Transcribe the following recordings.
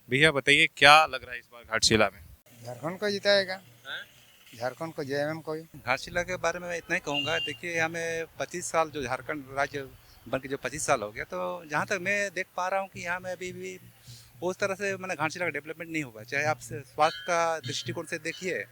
भैया बताइए क्या लग रहा है इस बार घाटशिला में? झारखंड को जिताएगा। हैं? झारखंड को जेएमएम को ही। घाटशिला के बारे में मैं इतना ही कहूँगा। देखिए, हमें 25 साल जो झारखंड राज्य बन के जो 25 साल हो गया, तो जहाँ तक मैं देख पा रहा हूँ कि यहाँ में अभी भी उस तरह से मैंने घाटशिला का डेवलपमेंट नहीं हुआ। चाहे आप स्वास्थ्य का दृष्टिकोण से देखिए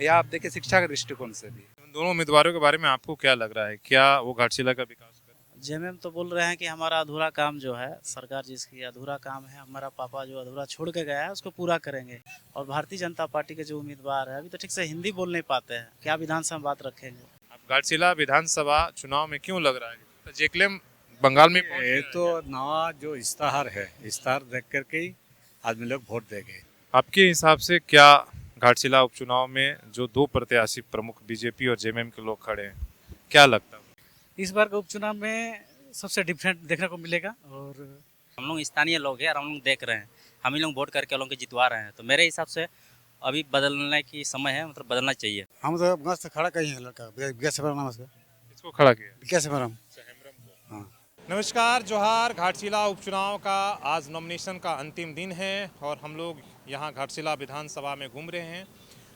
या आप देखिए शिक्षा के दृष्टिकोण से भी। उन दोनों उम्मीदवारों के बारे में आपको क्या लग रहा है, क्या वो घाटशिला का विकास कर? जेएमएम तो बोल रहे हैं कि हमारा अधूरा काम जो है, सरकार जिसकी अधूरा काम है, हमारा पापा जो अधूरा छोड़ के गया है उसको पूरा करेंगे। और भारतीय जनता पार्टी के जो उम्मीदवार है, अभी तो ठीक से हिंदी बोल नहीं पाते हैं, क्या विधानसभा बात रखेंगे। अब घाटशिला विधानसभा चुनाव में क्यों लग रहा है तो जेक्लेम बंगाल में पहुंच ये गया है तो क्या? नवा जो इश्तहार है, इश्तहार देख करके ही आदमी लोग वोट देंगे। आपके हिसाब से क्या घाटशिला उपचुनाव में जो दो प्रत्याशी प्रमुख बीजेपी और जेएमएम के लोग खड़े हैं, क्या लगता है? इस बार के उपचुनाव में सबसे डिफरेंट देखने को मिलेगा। और हम लोग स्थानीय लोग हैं और हम लोग देख रहे हैं, हम ही लोग वोट करके लोगों को जितवा रहे हैं। तो मेरे हिसाब से अभी बदलने की समय है, मतलब बदलना चाहिए। हम तो मस्त खड़ा कहीं है लड़का विकास नाम है उसका। इसको खड़ा किया विकास हाँ। नमस्कार, जोहार। घाटशिला उपचुनाव का आज नॉमिनेशन का अंतिम दिन है और हम लोग यहाँ घाटशिला विधानसभा में घूम रहे हैं।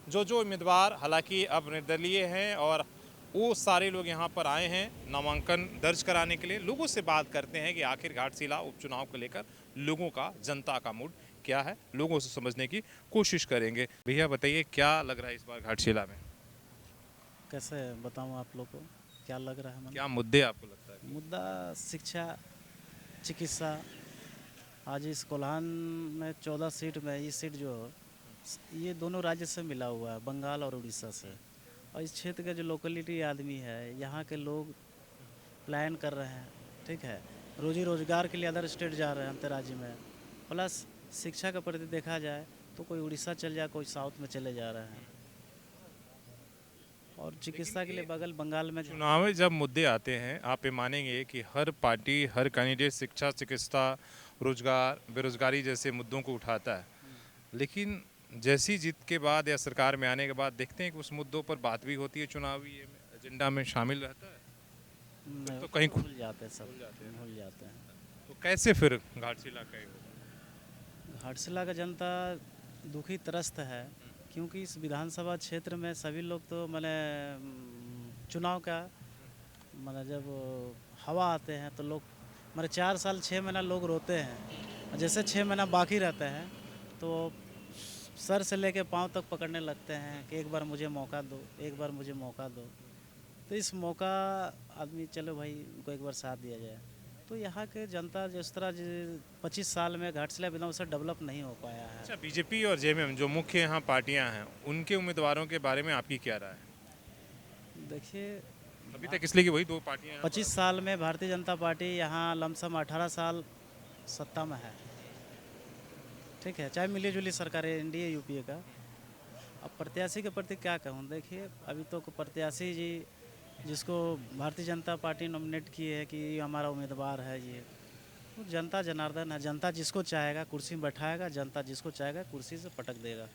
जो उम्मीदवार हालांकि अब निर्दलीय हैं और वो सारे लोग यहाँ पर आए हैं नामांकन दर्ज कराने के लिए। लोगों से बात करते हैं कि आखिर घाटशिला उपचुनाव को लेकर लोगों का, जनता का मूड क्या है, लोगों से समझने की कोशिश करेंगे। भैया बताइए क्या लग रहा है इस बार घाटशिला में? कैसे बताऊं आप लोग को क्या लग रहा है मन? क्या मुद्दे आपको लगता है? मुद्दा शिक्षा, चिकित्सा। आज इस कोल्हान में 14 सीट में ये सीट जो ये दोनों राज्य से मिला हुआ है, बंगाल और उड़ीसा से। और इस क्षेत्र के जो लोकलिटी आदमी है, यहाँ के लोग प्लान कर रहे हैं, ठीक है, रोजी रोजगार के लिए अदर स्टेट जा रहे हैं, अंतर्राज्य में। प्लस शिक्षा के प्रति देखा जाए तो कोई उड़ीसा चल जाए, कोई साउथ में चले जा रहे हैं। और चिकित्सा के लिए बगल बंगाल में चुनाव में जब मुद्दे आते हैं, आप ये मानेंगे कि हर पार्टी, हर कैंडिडेट शिक्षा, चिकित्सा, रोजगार, बेरोजगारी जैसे मुद्दों को उठाता है, लेकिन जैसी जीत के बाद या सरकार में आने के बाद देखते हैं कि उस मुद्दों पर बात भी होती है, चुनावी एजेंडा में शामिल रहता है, तो कहीं भूल जाते हैं, सब भूल जाते हैं। तो कैसे फिर घाटशिला का घाटशिला का जनता दुखी त्रस्त है, क्योंकि इस विधानसभा क्षेत्र में सभी लोग तो मैंने चुनाव का मैंने जब हवा आते हैं तो लोग मेरे 4 साल 6 महीना लोग रोते हैं। और जैसे 6 महीना बाकी रहते हैं तो सर से लेके पाँव तक पकड़ने लगते हैं कि एक बार मुझे मौका दो, एक बार मुझे मौका दो। तो इस मौका आदमी, चलो भाई उनको एक बार साथ दिया जाए। तो यहाँ के जनता जिस तरह 25 साल में घाटशिला विधानसभा से डेवलप नहीं हो पाया है। अच्छा, बीजेपी और जेएमएम जो मुख्य यहाँ पार्टियाँ हैं, उनके उम्मीदवारों के बारे में आपकी क्या राय है? देखिए, अभी तक इसलिए कि वही दो पार्टियाँ यहाँ 25 साल में भारतीय जनता पार्टी यहाँ लमसम 18 साल सत्ता में है, ठीक है, चाहे मिली जुली सरकार है एनडीए यूपीए का। अब प्रत्याशी के प्रति क्या कहूँ, देखिए अभी तो प्रत्याशी जी जिसको भारतीय जनता पार्टी नॉमिनेट की है कि ये हमारा उम्मीदवार है, ये तो जनता जनार्दन है। जनता जिसको चाहेगा कुर्सी में बैठाएगा, जनता जिसको चाहेगा कुर्सी से पटक देगा।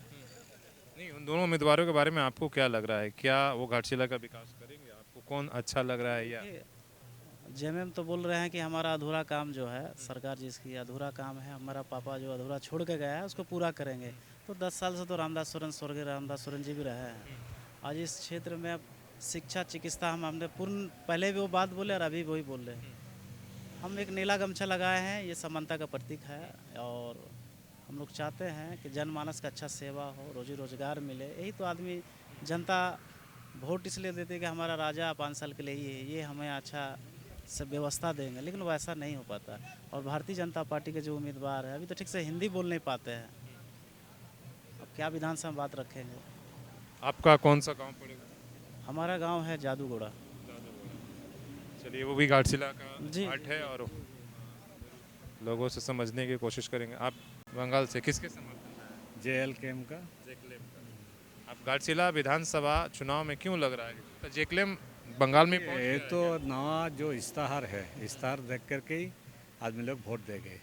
नहीं, उन दोनों उम्मीदवारों के बारे में आपको क्या लग रहा है, क्या वो घाटशिला का विकास करेंगे? आपको कौन अच्छा लग रहा है? या जेएमएम तो बोल रहे हैं कि हमारा अधूरा काम जो है, सरकार जिसकी अधूरा काम है, हमारा पापा जो अधूरा छोड़ के गया है उसको पूरा करेंगे। तो 10 साल से तो रामदास सोरेन, स्वर्गीय रामदास सोरेन जी भी रहे हैं। आज इस क्षेत्र में शिक्षा, चिकित्सा हमने पूर्ण पहले भी वो बात बोले और अभी वही बोल रहे हैं। हम एक नीला गमछा लगाए हैं, ये समानता का प्रतीक है। और हम लोग चाहते हैं कि जनमानस का अच्छा सेवा हो, रोजी रोजगार मिले। यही तो आदमी, जनता वोट इसलिए देते कि हमारा राजा 5 साल के लिए ही है, ये हमें अच्छा से व्यवस्था देंगे, लेकिन वैसा नहीं हो पाता। और भारतीय जनता पार्टी के जो उम्मीदवार है, अभी तो ठीक से हिंदी बोल नहीं पाते हैं, अब क्या विधानसभा बात रखेंगे। आपका कौन सा गांव पड़ेगा? हमारा गांव है जादूगोड़ा। चलिए, वो भी घाटशिला का जी। पार्ट है और लोगों से समझने की कोशिश करेंगे। आप बंगाल से किसके समर्थन? जेएलकेएम का। जेक्लेम का। अब घाटशिला विधानसभा चुनाव में क्यों लग रहा है तो जेक्लेम बंगाल में पहुंच ये गया है तो क्या? नवा जो इश्तहार है, इश्तहार देख करके ही आदमी लोग वोट देंगे।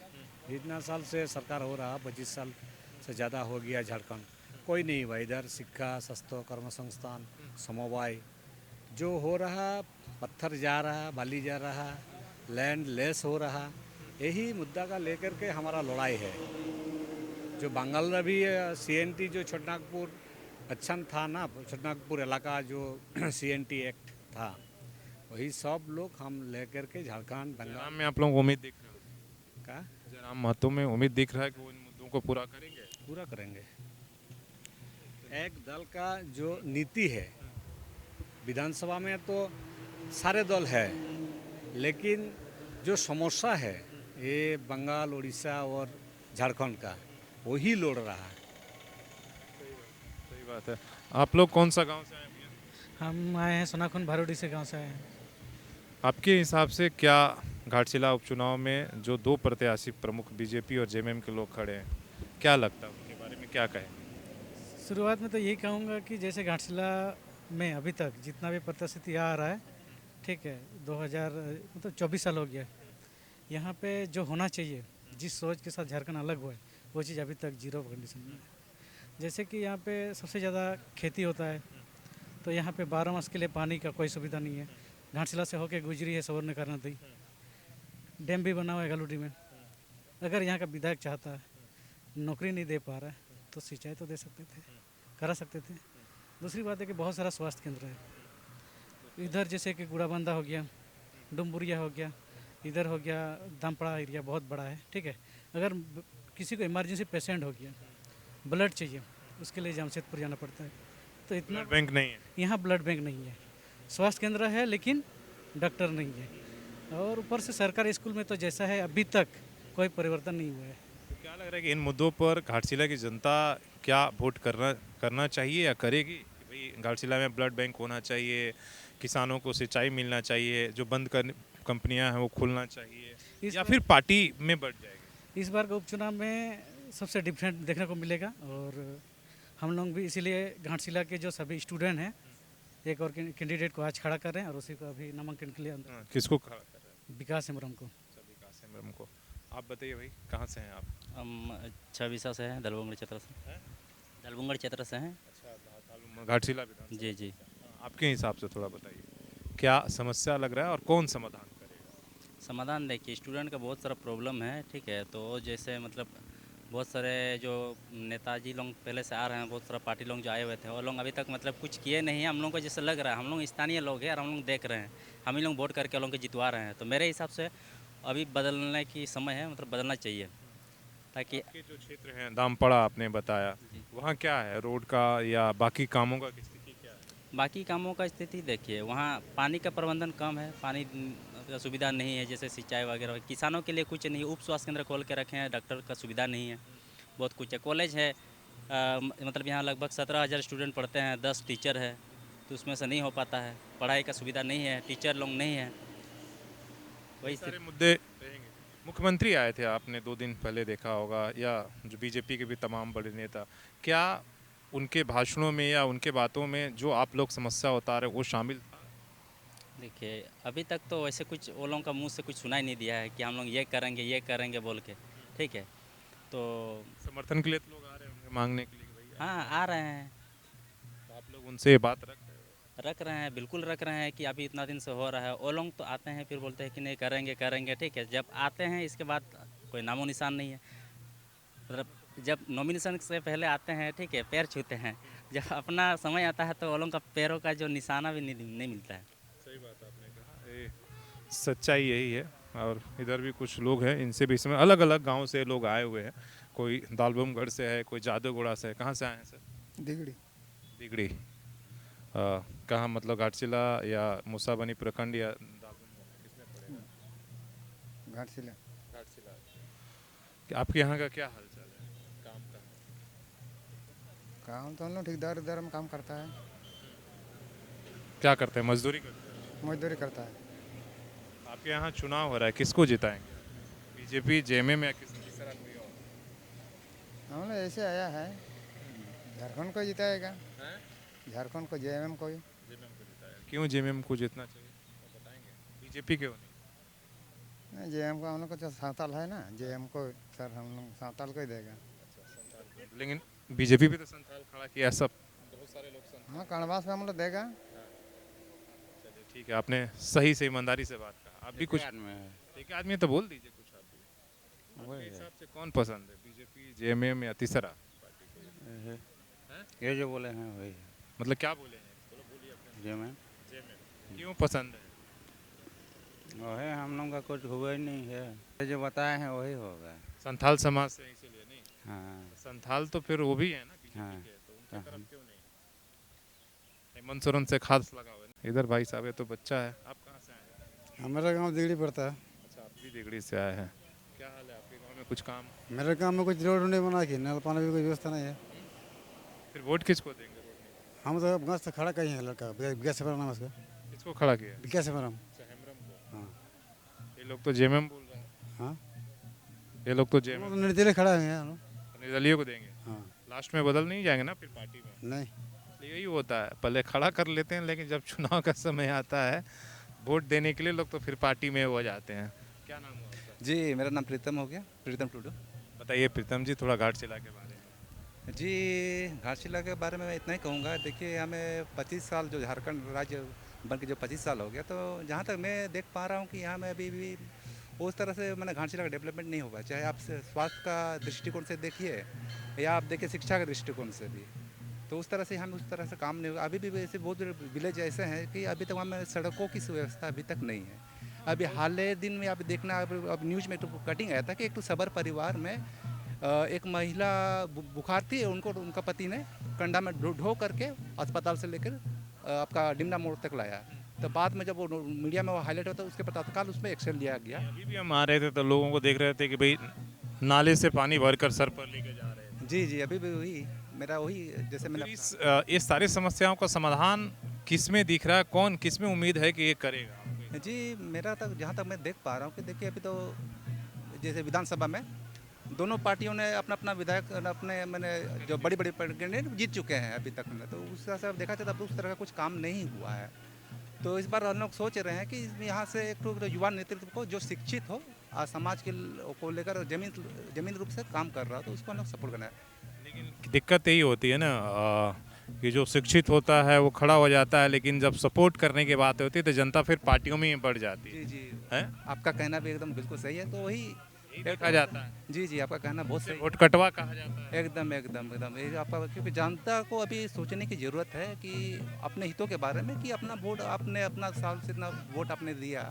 इतना साल से सरकार हो रहा, 25 साल से ज़्यादा हो गया झारखंड, कोई नहीं हुआ। इधर शिक्षा, स्वास्थ्य, कर्म संस्थान, समवाय जो हो रहा, पत्थर जा रहा, बाली जा रहा, लैंड लेस हो रहा, यही मुद्दा का लेकर के हमारा लड़ाई है। जो बंगाल में भी CNT जो छोटनागपुर अच्छा था ना, छोटनागपुर इलाका जो CNT एक्ट था, वही सब लोग हम लेकर के झारखंड जयराम बंगाल में आप लोगों को उम्मीद दिख रहा है, का जयराम महतो में उम्मीद दिख रहा है कि वो इन मुद्दों को पूरा करेंगे। पूरा करेंगे। एक दल का जो नीति है, विधानसभा में तो सारे दल है, लेकिन जो समस्या है ये बंगाल, उड़ीसा और झारखंड का, वही लड़ रहा है। सही बात है। आप लोग कौन सा गांव से आए भैया? हम आए हैं सोनाखुन भारोडी से, गांव से आए हैं। आपके हिसाब से क्या घाटशिला उपचुनाव में जो दो प्रत्याशी प्रमुख बीजेपी और जेएमएम के लोग खड़े हैं, क्या लगता है उनके बारे में क्या कहें? शुरुआत में तो यही कहूँगा कि जैसे घाटशिला में अभी तक जितना भी प्रत्याशी आ रहा है, ठीक है, 2000 मतलब 24 साल हो गया, यहाँ पे जो होना चाहिए, जिस सोच के साथ झारखंड अलग हुआ है, वो चीज़ अभी तक जीरो कंडीशन में है। जैसे कि यहाँ पे सबसे ज़्यादा खेती होता है, तो यहाँ पे 12 मास के लिए पानी का कोई सुविधा नहीं है। घाटशिला से होके गुजरी है सवर्ण करना दी, डैम भी बना हुआ है गालूडी में। अगर यहाँ का विधायक चाहता है, नौकरी नहीं दे पा रहा है, तो सिंचाई तो दे सकते थे, करा सकते थे। दूसरी बात है कि बहुत सारा स्वास्थ्य केंद्र है इधर, जैसे कि गुड़ाबंदा हो गया, डुमबुरिया हो गया, इधर हो गया दामपड़ा एरिया बहुत बड़ा है, ठीक है। अगर किसी को इमरजेंसी पेशेंट हो गया, ब्लड चाहिए, उसके लिए जमशेदपुर जाना पड़ता है। तो इतना ब्लड बैंक नहीं है। यहाँ ब्लड बैंक नहीं है, स्वास्थ्य केंद्र है लेकिन डॉक्टर नहीं है। और ऊपर से सरकारी स्कूल में तो जैसा है अभी तक कोई परिवर्तन नहीं हुआ है। तो क्या लग रहा है कि इन मुद्दों पर घाटशिला की जनता क्या वोट करना चाहिए या करेगी? कि भाई घाटशिला में ब्लड बैंक होना चाहिए, किसानों को सिंचाई मिलना चाहिए, जो बंद कर कंपनियां हैं वो खुलना चाहिए, या फिर पार्टी में बढ़ जाएगी? इस बार के उपचुनाव में सबसे डिफरेंट देखने को मिलेगा, और हम लोग भी इसीलिए घाटशिला के जो सभी स्टूडेंट हैं, एक और कैंडिडेट को आज खड़ा कर रहे हैं और उसी को अभी नामांकन के लिए अंदर, किसको खड़ा कर रहे हैं? विकास हेम्ब्रम को। विकास हेम्ब्रम को। आप बताइए भाई, कहाँ से हैं आप? हम छब्बीसा से हैं, दलबुंगड़ क्षेत्र से। दलबुंगड़ क्षेत्र से हैं। अच्छा, घाटशिला विधानसभा। जी जी। आपके हिसाब से थोड़ा बताइए, क्या समस्या लग रहा है और कौन समाधान करेगा? समाधान देखिए, स्टूडेंट का बहुत सारा प्रॉब्लम है, ठीक है। तो जैसे मतलब बहुत सारे जो नेताजी लोग पहले से आ रहे हैं, बहुत सारा पार्टी लोग जो आए हुए थे, वो लोग अभी तक मतलब कुछ किए नहीं हैं। हम लोग को जैसे लग रहा है, हम लोग स्थानीय लोग हैं और हम लोग देख रहे हैं, हम ही लोग वोट करके वो लोग को जितवा रहे हैं। तो मेरे हिसाब से अभी बदलने की समय है, मतलब बदलना चाहिए, ताकि आपके जो क्षेत्र हैं, दामपड़ा आपने बताया, वहाँ क्या है, रोड का या बाकी कामों का स्थिति क्या है? बाकी कामों का स्थिति देखिए, वहाँ पानी का प्रबंधन कम है, पानी का सुविधा नहीं है, जैसे सिंचाई वगैरह। किसानों के लिए कुछ नहीं, उप स्वास्थ्य केंद्र खोल के रखे हैं, डॉक्टर का सुविधा नहीं है, बहुत कुछ है। कॉलेज है, मतलब यहाँ लगभग 17,000 स्टूडेंट पढ़ते हैं, 10 टीचर है, तो उसमें से नहीं हो पाता है, पढ़ाई का सुविधा नहीं है, टीचर लोग नहीं है, वही सारे मुद्दे रहेंगे। मुख्यमंत्री आए थे, आपने 2 दिन पहले देखा होगा, या जो बीजेपी के भी तमाम बड़े नेता, क्या उनके भाषणों में या उनके बातों में जो आप लोग समस्या उतार रहे वो शामिल था? देखिए, अभी तक तो वैसे कुछ वो लोगों का मुंह से कुछ सुनाई नहीं दिया है कि हम लोग ये करेंगे बोल के, ठीक है। तो समर्थन के लिए तो लोग आ रहे होंगे मांगने के लिए कि भैया, हाँ, आ रहे हैं, तो आप लोग उनसे बात रख रहे हो? बिल्कुल रख रहे हैं कि अभी इतना दिन से हो रहा है। वो लोग तो आते हैं फिर बोलते हैं कि नहीं करेंगे, ठीक है। जब आते हैं इसके बाद कोई नामो निशान नहीं है, मतलब जब नॉमिनेशन से पहले आते हैं, ठीक है, पैर छूते हैं, जब अपना समय आता है तो वो लोग का पैरों का जो निशाना भी नहीं मिलता है। सही बात आपने कहा, ये सच्चाई यही है। और इधर भी कुछ लोग हैं, इनसे भी इसमें अलग अलग गांव से लोग आए हुए हैं, कोई दालबमगढ़ से है, कोई जादूगोड़ा से है। कहाँ से आए हैं सर? दिगड़ी। दिगड़ी। कहाँ, मतलब घाटशिला या मूसाबनी प्रखंड या दालबमगढ़, किसमें पड़ेगा? घाटशिला। घाटशिला। आपके यहाँ का क्या हाल चाल है काम का? काम तो हम लोग ठेकेदार इधर में काम करता है, क्या करते हैं, मजदूरी करते हैं? मजदूरी करता है। आपके यहाँ चुनाव हो रहा है, किसको जिताएंगे? बीजेपी, जेएमएम या किसी तीसरा कोई और? हम लोग ऐसे आया है, झारखंड को जिताएगा, झारखंड को जेएमएम को ही। जेएमएम को जिताएगा। क्यों जेएमएम को जितना चाहिए वो बताएंगे? बीजेपी क्यों नहीं? जेएम को हम लोग को तो सांताल है ना, जेएम को सर हम लोग सांताल को ही देगा। लेकिन बीजेपी भी तो संथाल खड़ा किया, सब बहुत सारे लोग संथाल। हाँ, कणवास में हम लोग देगा। चलिए ठीक है, आपने सही से ईमानदारी से बात कहा। आप भी कुछ में एक आदमी तो बोल दीजिए कुछ आप भी। आपके हिसाब से कौन पसंद है, बीजेपी, जेएमएम या तीसरा पार्टी कोई? हैं? ये जो बोले हैं वही मतलब क्या बोले हैं, चलो बोलिए अपने। जो मैं जेएमएम क्यों पसंद है? वही हम लोग का कुछ हुआ ही नहीं है, ये जो बताए हैं वही होगा। संथाल समाज से इसीलिए नहीं? हाँ संथाल तो फिर वो भी है ना बीजेपी हाँ। के, तो उनके तरफ क्यों नहीं? हेमंत सोरेन से खास लगा हुआ है। इधर भाई साहब, ये तो बच्चा है, आप कहाँ से आए हैं? हमारा गांव दिगड़ी पड़ता है। अच्छा, आप भी दिगड़ी से आए हैं। क्या हाल है आपके गांव में, कुछ काम? मेरे गांव में कुछ रोड नहीं बना के, नल पानी की कोई व्यवस्था नहीं है। फिर वोट किसको देंगे? रोड नहीं हम तो गाँव से खड़ा कहीं है लड़का, विकास से नाम है उसका, बना। किसको खड़ा किया? विकास से नाम। अच्छा, हेमरम को। हाँ ये लोग तो जेएमएम बोल रहे हैं। हाँ, ये लोग तो हम जेएमएम, तो निर्दलीय खड़ा है हम लोग। निर्दलीय को देंगे। हाँ लास्ट में बदल नहीं जाएंगे ना फिर पार्टी में? नहीं, यही होता है, पहले खड़ा कर लेते हैं, लेकिन जब चुनाव का समय आता है वोट देने के लिए लोग, तो फिर पार्टी में हो जाते हैं। क्या नाम हुआ आपका? जी मेरा नाम प्रीतम हो गया, प्रीतम टुडू। बताइए प्रीतम जी, थोड़ा घाटशिला के बारे में। जी घाटशिला के बारे में मैं इतना ही कहूँगा। देखिए हमें 25 साल जो झारखंड राज्य बन के जो 25 साल हो गया, तो जहाँ तक मैं देख पा रहा हूँ कि यहाँ में अभी भी उस तरह से मैंने घाटशिला का डेवलपमेंट नहीं हुआ। चाहे आप स्वास्थ्य का दृष्टिकोण से देखिए या आप देखिए शिक्षा के दृष्टिकोण से भी, तो उस तरह से हम उस तरह से काम नहीं हुआ। अभी भी वैसे बहुत विलेज ऐसे हैं कि अभी तक वहाँ में सड़कों की सुव्यवस्था अभी तक नहीं है। अभी हाल ही दिन में आप देखना, अब न्यूज़ में एक तो कटिंग आया था कि एक तो सबर परिवार में एक महिला बुखार थी, उनको उनका पति ने कंडा में ढो करके अस्पताल से लेकर आपका डिमना मोड़ तक लाया। तो बाद में जब वो मीडिया में वो हाईलाइट होता है, उसके तत्काल उसमें एक्शन लिया गया। अभी भी हम आ रहे थे तो लोगों को देख रहे थे कि भाई नाले से पानी भरकर सर पर लेके जा रहे हैं। जी अभी भी वही मेरा वही जैसे फिर मैंने इस सारी समस्याओं का समाधान किस में दिख रहा है, कौन किस में उम्मीद है कि ये करेगा? जी मेरा तक जहाँ तक मैं देख पा रहा हूँ कि देखिए अभी तो जैसे विधानसभा में दोनों पार्टियों ने अपना अपना विधायक अपने मैंने जो बड़ी बड़ी कैंडिडेट जीत चुके हैं अभी तक में, तो उस तरह से देखा जाए तो उस तरह का कुछ काम नहीं हुआ है। तो इस बार हम लोग सोच रहे हैं कि यहाँ से एक तो युवा नेतृत्व को जो शिक्षित हो और समाज के को लेकर जमीन रूप से काम कर रहा हो, तो उसको हम लोग सपोर्ट करना है। लेकिन दिक्कत यही होती है ना कि जो शिक्षित होता है वो खड़ा हो जाता है, लेकिन जब सपोर्ट करने की बात होती है तो जनता फिर पार्टियों में ही बढ़ जाती है। जी है? आपका कहना भी एकदम बिल्कुल सही है। तो वही देखा जाता है, जी आपका कहना बहुत सही वोट कटवा कहा जाता है। एकदम एकदम एकदम ये आपका, क्योंकि जनता को अभी सोचने की ज़रूरत है कि अपने हितों के बारे में, कि अपना वोट आपने अपना साल से इतना वोट आपने दिया,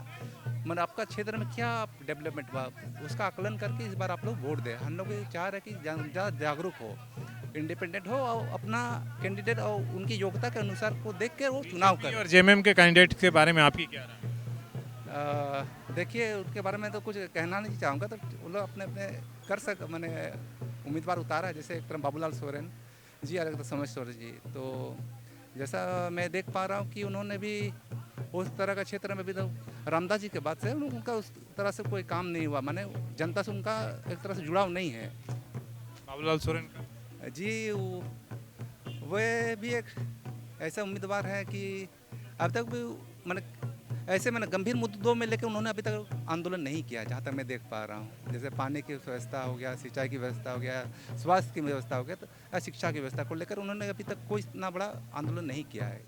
मतलब आपका क्षेत्र में क्या डेवलपमेंट हुआ, उसका आकलन करके इस बार आप लोग वोट दें। हम लोग ये चाह रहे हैं कि ज़्यादा जागरूक हो, इंडिपेंडेंट हो और अपना कैंडिडेट और उनकी योग्यता के अनुसार को देख के वो चुनाव करें। और जेएमएम के कैंडिडेट के बारे में आपकी क्या राय है? देखिए उनके बारे में तो कुछ कहना नहीं चाहूँगा, तो वो लोग अपने अपने कर मैंने उम्मीदवार उतारा है, जैसे एक तरफ बाबूलाल सोरेन जी और एक तरफ समझ सोरेन जी। तो जैसा मैं देख पा रहा हूँ कि उन्होंने भी उस तरह का क्षेत्र में भी, तो रामदास जी के बाद से उनका उस तरह से कोई काम नहीं हुआ, माने जनता से उनका एक तरह से जुड़ाव नहीं है। बाबूलाल सोरेन का जी वे भी एक ऐसा उम्मीदवार है कि अब तक भी मैंने ऐसे मैंने गंभीर मुद्दों में लेकर उन्होंने अभी तक आंदोलन नहीं किया, जहाँ तक मैं देख पा रहा हूँ। जैसे पानी की व्यवस्था हो गया, सिंचाई की व्यवस्था हो गया, स्वास्थ्य की व्यवस्था हो गया, तो शिक्षा की व्यवस्था को लेकर उन्होंने अभी तक कोई इतना बड़ा आंदोलन नहीं किया है।